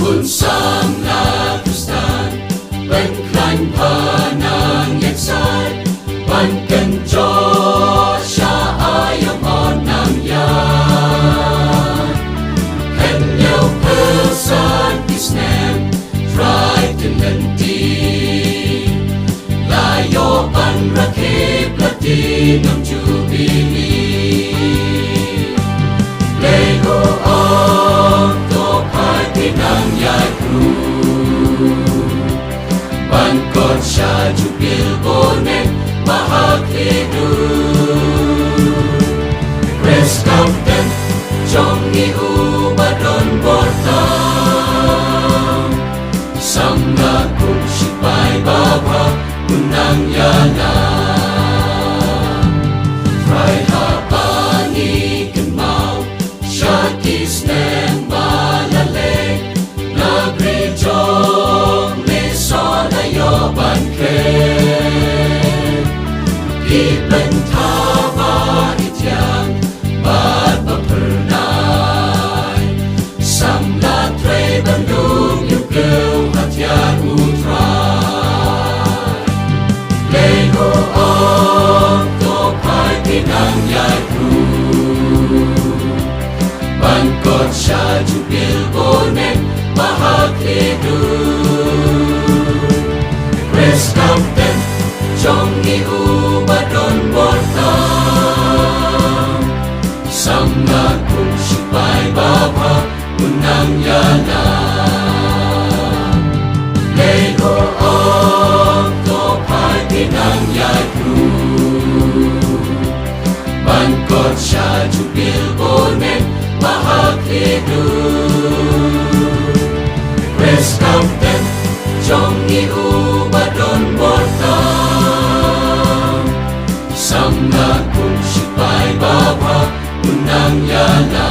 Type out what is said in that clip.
Unsang natustan Benklan panang yaksat Bankan Joshua ayam onang yan Henyau pesan Isnem Drive to nanti Layo ban rakib Platinum Jubilee Lego Octo Party ng Yagru Bangkot siya Jubil Bonet Mahal Hidu Press Captain Chong Iubadon Bortam Sangga Kung Sipay Baba Unang Yana Try Hapani Kenmau Shakis Neng Malaleg Nagrijong Meson Ayo Banket Iben Tama Ityang Bad Bapernay Samla Tre Bandung Yugel Hatyan Utray Lego Octo Party ng Yagru Bangkot siya Jubil Bonet Mahal Hidu Press Captain Chong Iubadon Bortam Sangga Kung Sipay Baba Unang Yana Lego Octo Party ng Yagru Bangkot siya Jubil Bonet Mahal Hidu Press Captain Chong Iubadon Bortam Sangga Kung Sipay Baba Unang Yana